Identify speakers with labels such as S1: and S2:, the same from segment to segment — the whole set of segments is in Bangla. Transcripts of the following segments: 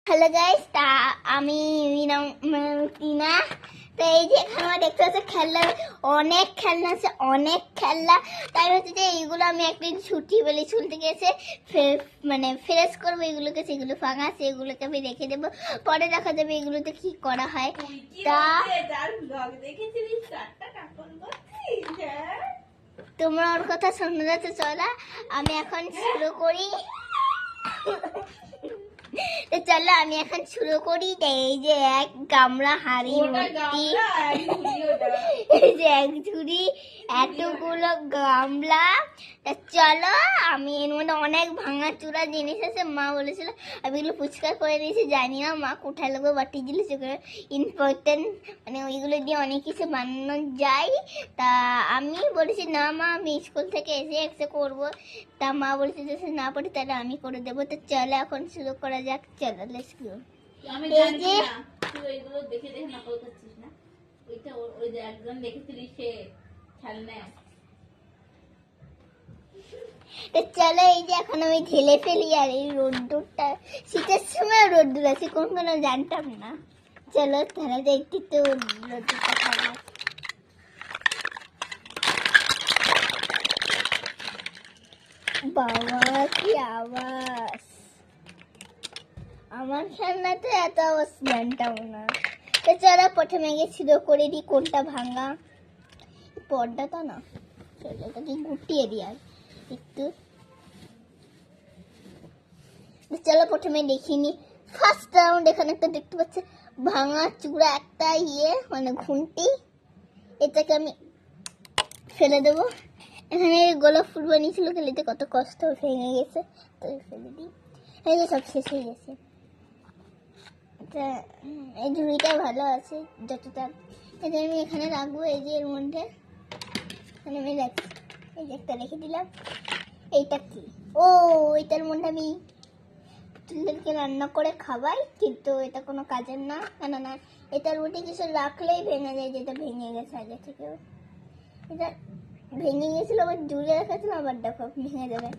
S1: হ্যালো গাইস, তা আমি টিনা। তো এই যে এখানে আমার দেখতে পাচ্ছি খেলনা, অনেক খেলনা আছে, অনেক খেলনা। তাই হচ্ছে যে এইগুলো আমি একদিন ছুটি বলে স্কুল থেকে এসে মানে ফ্রেশ করবো এগুলোকে, সেগুলো ফাঁকা আছে, এগুলোকে আমি রেখে দেবো, পরে দেখা যাবে এগুলোতে কি করা হয়। তা তোমরা ওর কথা শুনে যাচ্ছে, চলা আমি এখন শুরু করি। চলো আমি এখন শুরু করি। এই যে এক গামলা হাঁড়ি ভর্তি, এই যে এক ঝুড়ি এতগুলো গামলা। চলো আমি এর মধ্যে অনেক ভাঙা চূড়া জিনিস আছে, মা বলেছিল আমি এগুলো পরিষ্কার করে নিয়েছি, জানি না মা কোথায় লাগবে, বাটি দিলে সেগুলো ইম্পর্টেন্ট, মানে ওইগুলো দিয়ে অনেক কিছু বানানো যায়। তা আমি বলেছি না মা, আমি স্কুল থেকে এসে করবো। তা মা বলেছে যে না পারি তাহলে আমি করে দেবো। তো চলো এখন শুরু করা যাক, চলো লেটস গো। এই যে
S2: এইগুলো দেখে দেখে নকল করছিস না, ওইটা ওই যে একজন দেখেছিলি সে খেলনা।
S1: তো চলো এই যে এখন আমি ঢেলে ফেলি। আর এই রোদ্দুরটা, শীতের সময় রোদ্দুর আছে, কোনো জানতাম না। চলো তাহলে দেখতে তো রোদ্দুরটা খাবো। বাবা কি আওয়াজ! আমার খেলনাতে এত আওয়াজ জানতাম না। তো চলো প্রথমে গিয়ে ছিঁড়ো করে দিই কোনটা ভাঙা। পর্দাটা না, এটাকে গুটিয়ে দিই আর একটু। চলো প্রথমে দেখিনি ফার্স্ট রাউন্ড। এখানে একটা দেখতে পাচ্ছি ভাঙা চূড়া, একটা মানে ঘুঁটি, এটাকে আমি ফেলে দেবো। এখানে গোলাপ ফুল বানিয়েছিল, খেলিতে কত কষ্ট, ভেঙে গেছে, তো ফেলে দিই। এই যে সব শেষ হয়ে গেছে। এই ঝুড়িটা ভালো আছে যতটা, এটা আমি এখানে রাখবো। এই যে এর মধ্যে এখানে আমি রাখছি, এই যে একটা রেখে দিলাম। এইটা কি? ও, এটার মধ্যে আমি চুলদেরকে রান্না করে খাবাই, কিন্তু এটা কোনো কাজের না। না, এটার মধ্যে কিছু রাখলেই ভেঙে যায়, যেটা ভেঙে গেছে আগে থেকে। এটা ভেঙে গেছিলো, আবার জুড়ে রেখেছিল, আবার দেখো ভেঙে যাবে।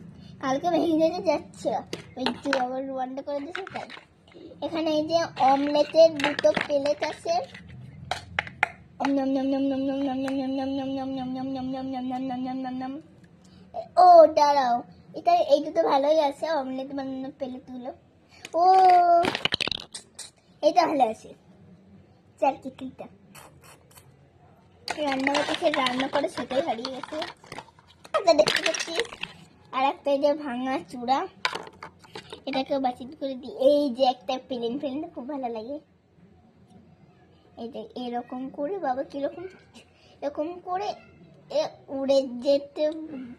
S1: কালকে ভেঙে যাচ্ছে, ওই যে আবার বন্ধ করে দিয়েছে তাই। এখানে এই যে অমলেটের দুটো প্লেট আছে। ও দাঁড়াও, এটা এই দুটো ভালোই আছে, অমলেট বানানোর প্লেটগুলো। ও এটা ভালো আছে, চার চিকলিটা রান্না করতে, রান্না করে সেটাই হারিয়ে গেছে। দেখতে পাচ্ছিস আর একটা এই যে ভাঙা চূড়া, এটাকে বাতিল করে দিই। এই যে একটা প্লেন খুব ভালো লাগে। এটা এরকম করে, বাবা কিরকম, এরকম করে উড়ে যেতে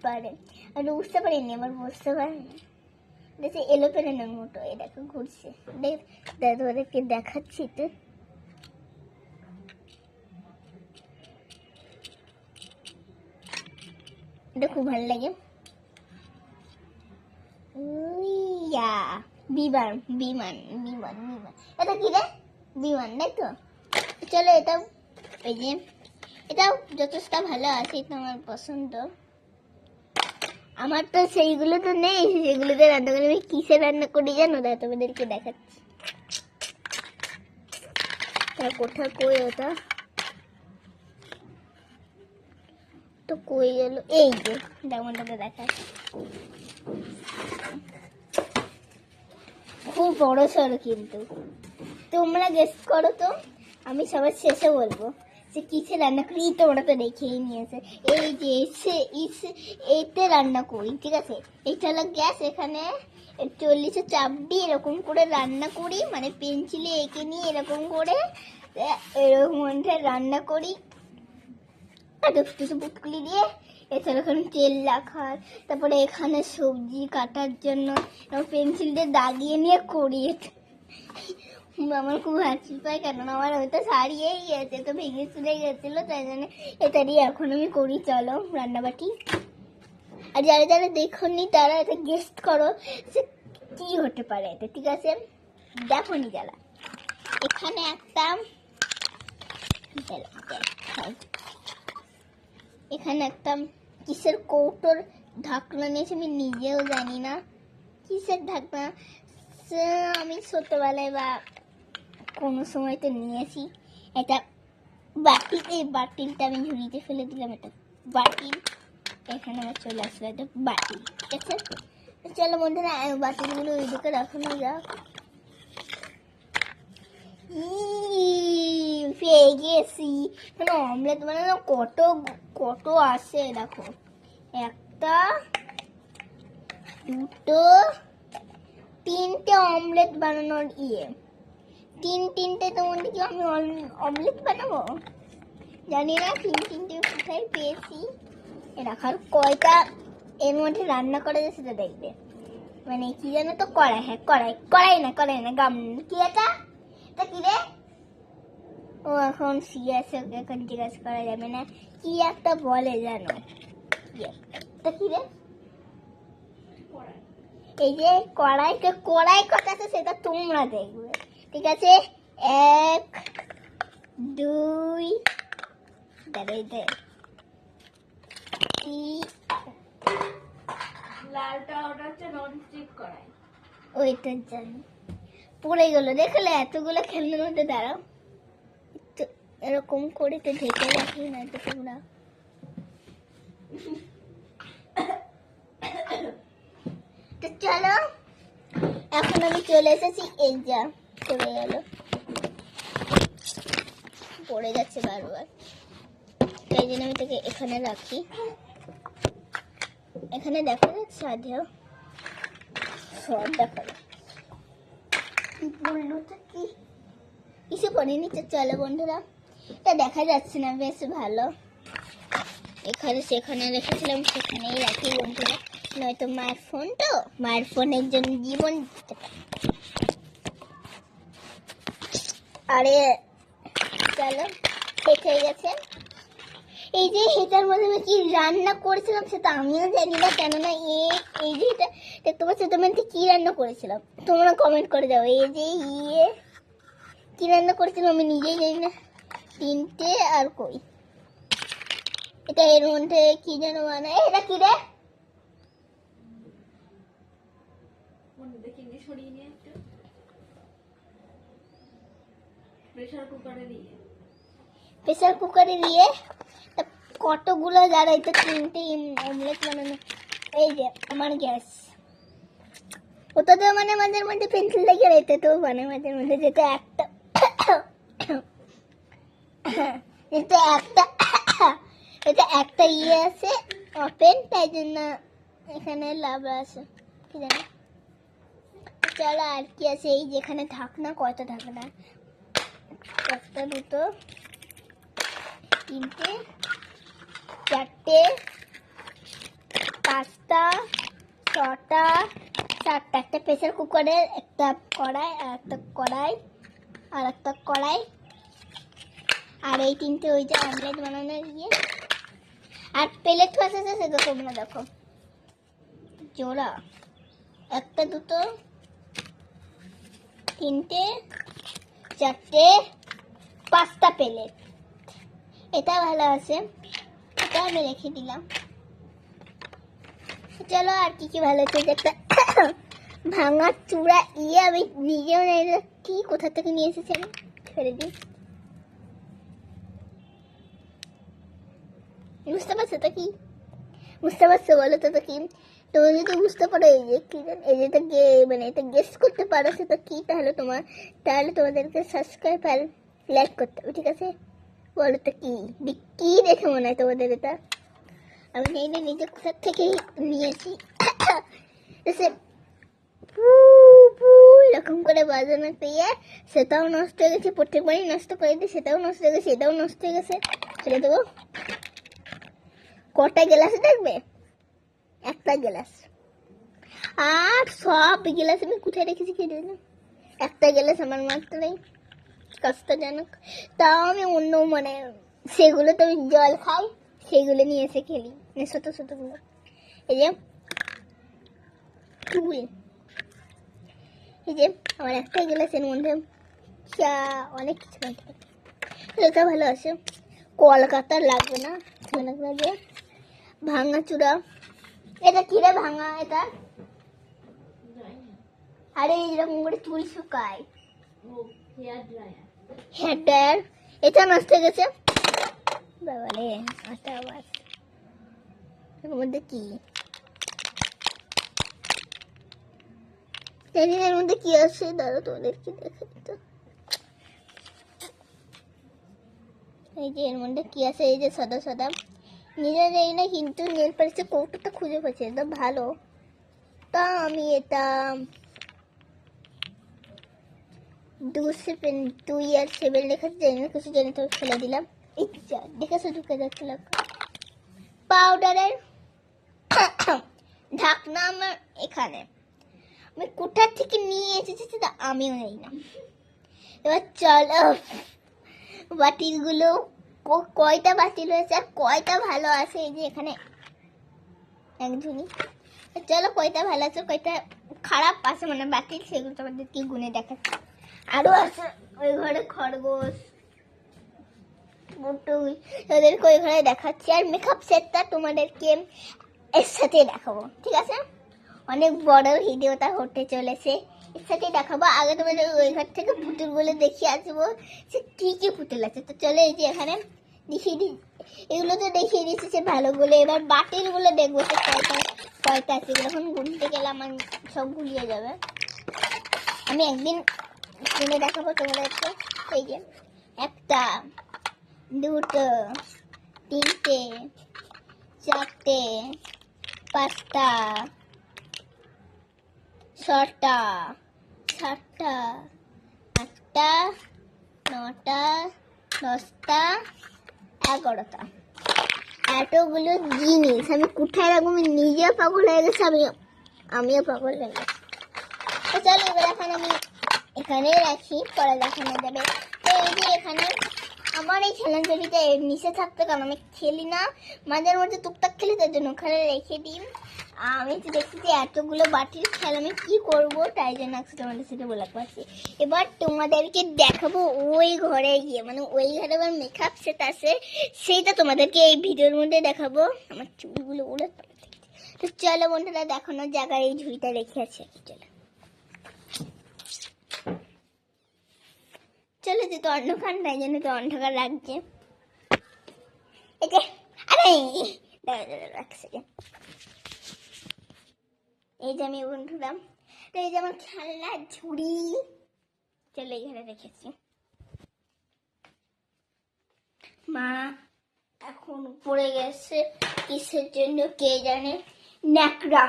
S1: পারে। আমি বুঝতে পারিনি, আবার বুঝতে পারিনি, দেখছি এলোপ্লেনের মতো এটাকে ঘুরছে। ওদেরকে দেখাচ্ছি তো। এটা খুব ভালো লাগে। বিমান বিমান বিমান বিমান, এটা কি রে? বিমান, তাই তো। চলো এটাও, এই যে এটাও যথেষ্ট ভালো আছে, এটা আমার পছন্দ। আমার তো সেইগুলো তো নেই, সেগুলোতে রান্না করে আমি কিসে রান্না করি জানো? তাই তোমাদেরকে দেখাচ্ছি। তার কোথায় কই ওটা, তো কই গেল? এই যে ডায়মন্ডটা দেখাচ্ছি, খুব বড় সড়ো, কিন্তু তোমরা গেস করো তো। আমি সবার শেষে বলবো যে কিসে রান্না করি, তোমরা তো দেখেই নিয়েছে। এই যে এতে রান্না করি, ঠিক আছে। এইটা হলো গ্যাস, এখানে 40-এ চাপ দিয়ে এরকম করে রান্না করি, মানে পেন্সিলে এঁকে নিয়ে এরকম করে এরকম মধ্যে রান্না করি, কিছু পুটকুলি দিয়ে। এছাড়া এখানে তেল রাখার, তারপরে এখানে সবজি কাটার জন্য পেন্সিল দিয়ে দাগিয়ে নিয়ে করি। আমার খুব হাসি পায়, কেননা আমার হয়তো সারিয়েই গেছে, তো ভেঙে চলে গেছিল, তাই জন্য এটা দিয়ে এখন আমি করি। চলো রান্নাবাটি। আর যারা যারা দেখোনি তারা এটা গেস্ট করো যে কি হতে পারে এটা, ঠিক আছে? দেখোনি যারা, এখানে একটা এখানে একটা কিসের কৌটোর ঢাকনা নিয়েছে, আমি নিজেও জানি না কিসের ঢাকনা। আমি ছোটবেলায় বা কোনো সময় তো নিয়েছি এটা বাটিল। এই বাটিলটা আমি ঝুড়িতে ফেলে দিলাম। এটা বাটিল, এখানে আমার চলে আসলো এটা বাটিল। ঠিক আছে, তো চলো বন্ধুরা বাটিলগুলো ওইদিকে রাখানো যাক। পেয়ে গেছি। মানে অমলেট বানানো কত কত আসে দেখো, একটা দুটো তিনটে অমলেট বানানোর তিনটে তোমার কি আমি অমলেট বানাবো জানি না। তিনটে কোথায় পেয়েছি রাখার, কয়টা এর মধ্যে রান্না করা যায় সেটা দেখবে। মানে কি জানো তো, কড়াই। হ্যাঁ কড়াই না গাম কি এটা কি রে? ও এখন শুয়ে আছে, ওকে এখন জিজ্ঞাসা করা যাবে না। কি একটা বলে জানো, কি রে? এই যে কড়াই কথা আছে সেটা তোমরা দেখবে। ঠিক আছে, 1 2 3
S2: লালটা ওটা হচ্ছে ননস্টিক কড়াই।
S1: ওইটার জন্য পড়ে গেল। দেখলে এতগুলো খেলনার মধ্যে দাঁড়াও তো এরকম করে তো ঢেকে রাখি না তো তোমরা। তো চলো এখন আমি চলে এসেছি। এই যা পড়ে গেল, পড়ে যাচ্ছে বারবার, তাই জন্য আমি তোকে এখানে রাখি। এখানে দেখা যাচ্ছে আদেও সব দেখা যাচ্ছে। বললো তো কি কিছু করিনি। তো চলো বন্ধুরা, এটা দেখা যাচ্ছে না, বেশ ভালো। এখানে সেখানে রেখেছিলাম, সেখানেই রাখি বন্ধুরা, নয়তো মায়ের ফোন, তো মায়ের ফোনের জন্য জীবন দিতে পারে। আরে চলো শেষ হয়ে গেছে। এই যে এটার মধ্যে আমি কি রান্না করেছিলাম সেটা আমিও জানি না, কেননা এই যে এটা দেখতে পাচ্ছ তোমরা, কি রান্না করেছিলাম তোমরা কমেন্ট করে দাও। এই যে কি রান্না করেছিলাম আমি নিজেই জানি না। তিনটে আর কই এটা এর মধ্যে কি যেন বানায়, এটা কি রে?
S2: সরিয়ে নিয়ে একটু প্রেসার কুকারে দিয়ে
S1: কতগুলো যারা এটা 3টে অমলেট বানানো। এই যে আমার গ্যাস, ওটা তো মানে মাঝে মধ্যে পেন্সিল লেগে রয়েছে, তো মানে মাঝে মধ্যে যেটা একটা এটা একটা আছে ওপেন, তাই জন্য এখানে লাভা আছে কি জানি। চলো আর কি আছে, এই যেখানে ঢাকনা, কয়টা ঢাকনা, একটা দুটো তিনটে চারটে পাঁচটা ছটা চারটা, একটা প্রেসার কুকারের, একটা কড়াই আর একটা কড়াই আর একটা কড়াই, আর এই তিনটে ওই যে অমলেট বানানোর আর প্লেট আছে সেটা তোমরা দেখো জোড়া, একটা দুটো তিনটে চারটে পাঁচটা প্লেট। এটা ভালো আছে, এটা আমি রেখে দিলাম। চলো আর কি ভালো আছে, একটা ভাঙা চূড়া আমি নিজেও জানি না কি কোথা থেকে নিয়ে এসেছি, আমি ছেড়ে দিই। বুঝতে পারছো তো কি? বুঝতে পারছো বলো তো কি? তুমি যদি বুঝতে পারো এই যে কি এই যেটা মানে এটা গেস করতে পারো সেটা কি, তাহলে তোমাদেরকে সাবস্ক্রাইব আর লাইক করতে হবে। ঠিক আছে, বলো তো কি দেখে মনে হয় তোমাদের এটা? আমি নিজে কোথা থেকে নিয়েছি। এরকম করে বাজানো পেয়ে সেটাও নষ্ট হয়ে গেছে, প্রত্যেকবারই নষ্ট করে দিই, সেটাও নষ্ট হয়ে গেছে, এটাও নষ্ট হয়ে গেছে। ফেলে দেবো। কটা গ্লাস দেখবে? একটা গ্লাস, আর সব গ্লাস আমি কোথায় রেখেছি কি জানি। একটা গ্লাস আমার মাত্র নেই, কষ্টজনক। তাও আমি অন্য মানে সেগুলো তো আমি জল খাই, সেগুলো নিয়ে এসে খেলি, ছোট ছোটগুলো। এই যে টুল, এই যে আমার একটা গ্লাসের মধ্যে চা অনেক কিছু খাইতে পারি। এটা ভালো আছে, কলকাতার লাগবে না, লাগে ভাঙা চূড়া। এটা কি রে ভাঙা? এটা আরে এরকম করে চুল শুকায়।
S2: ও হেয়ার ড্রায়ার।
S1: হেয়ার ড্রায়ার, এটা নষ্ট হয়ে গেছে বাবা রে। আচ্ছা আবার এর মধ্যে কি, জানি না এর মধ্যে কি আছে, দাঁড়া তোমাদের কি দেখাই তো। এই যে এর মধ্যে কি আছে, এই যে সাদা সাদা নিজে জানি না, কিন্তু নেল পালিশের কৌটোটা খুঁজে পাচ্ছি, এটা ভালো। তা আমি এটা 2 ইয়ার 7 লেখা জানি না, কিছু জানি তো ফেলে দিলাম। এই যা দেখেছো ঢুকে যাচ্ছিল পাউডারের ঢাকনা আমার এখানে, আমি কোথা থেকে নিয়ে এসেছি সেটা আমিও জানি না। এবার চলো বাটিলগুলো কয়টা বাতিল হয়েছে আর কয়টা ভালো আছে, এই যে এখানে একজনই। চলো কয়টা ভালো আছে কয়টা খারাপ আছে মানে বাতিল, সেগুলো তোমাদেরকে গুনে দেখাচ্ছি। আরো আছে ওই ঘরে খরগোশ বুটুই, তাদেরকে ওই ঘরে দেখাচ্ছি। আর মেকআপ সেটটা তোমাদেরকে এর সাথে দেখাবো, ঠিক আছে? অনেক বড় ভিডিওটা হতে চলেছে, এর সাথে দেখাবো। আগে তোমাদের ওই ঘর থেকে পুতুলগুলো দেখিয়ে আসবো সে কি কি পুতুল আছে। তো চলো এই যে এখানে দেখিয়ে দিই, এগুলো তো দেখিয়ে দিচ্ছি সে ভালোগুলো। এবার বাটিলগুলো দেখবো সে কয়টা কয়টা আছে, এগুলো এখন গুনতে গেলে আমার সব গুলিয়ে যাবে। আমি একদিন গুনে দেখাবো তোমাদেরকে। এই যে 1টা 2টো 3টে 4টে 5টা 6টা 7টা 8টা 9টা 10টা 11টা। এতগুলো জিনিস আমি কোথায় রাখবো, আমি নিজেও পাগল হয়ে গেছি, আমিও পাগল হয়ে গেছি। তো চলো এবার এখন আমি এখানেই রাখি, পরে দেখানো যাবে। তো এই যে এখানে আমার এই খেলাঞ্জলিটা এর নিচে থাকতো, কারণ আমি খেলি না, মাঝে মধ্যে টুকটাক খেলি, তার জন্য ওখানে রেখে দিই। আমি তো দেখছি যে এতগুলো বাটির খেলা আমি কি করবো, তাই জন্য তোমাদের সাথে বলে পারছি। এবার তোমাদেরকে দেখাবো ওই ঘরে গিয়ে, মানে ওই ঘরে আমার মেকআপ সেট আছে, সেইটা তোমাদেরকে এই ভিডিওর মধ্যে দেখাবো। আমার চুলগুলো উড়ে তো চলো বন্ধুরা, দেখানোর জায়গায় এই ঝুড়িটা রেখে আছে। চলো চলো, যে তো অন্ধকার তাই জন্য তো অন্ধকার লাগছে। এই যে আরে রাখছে, এই যে আমি বন্ধুরা, তো এই যে আমার খেলনার ঝুড়ি, চলো এখানে রেখেছি। মা এখন পড়ে গেছে কিসের জন্য কে জানে, ন্যাকড়া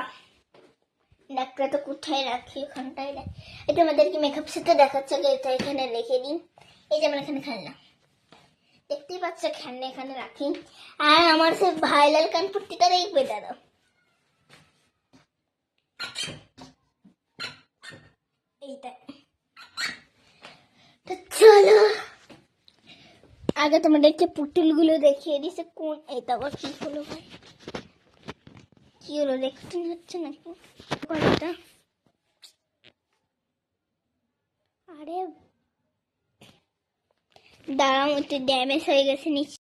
S1: তো কোথায় রাখি, ওখানটায় রাখি। এটা আমাদেরকে মেকআপ সেটে দেখাচ্ছে, এটা এখানে রেখে দিন। এই যে আমার এখানে খেলনা দেখতেই পাচ্ছ, খেলনা এখানে রাখি। আর আমার সে ভাইলাল কানপুর্তিটা দেখবে দাদা, এইটা। তো চলো আগে তোমাদেরকে পুতুলগুলো দেখিয়ে দিছে কোন, এইটা আবার কি হলো ভাই, কি হলো দেখতে হচ্ছে নাকি কথাটা? আরে দাঁড়াও, একটু ড্যামেজ হয়ে গেছে নিচে।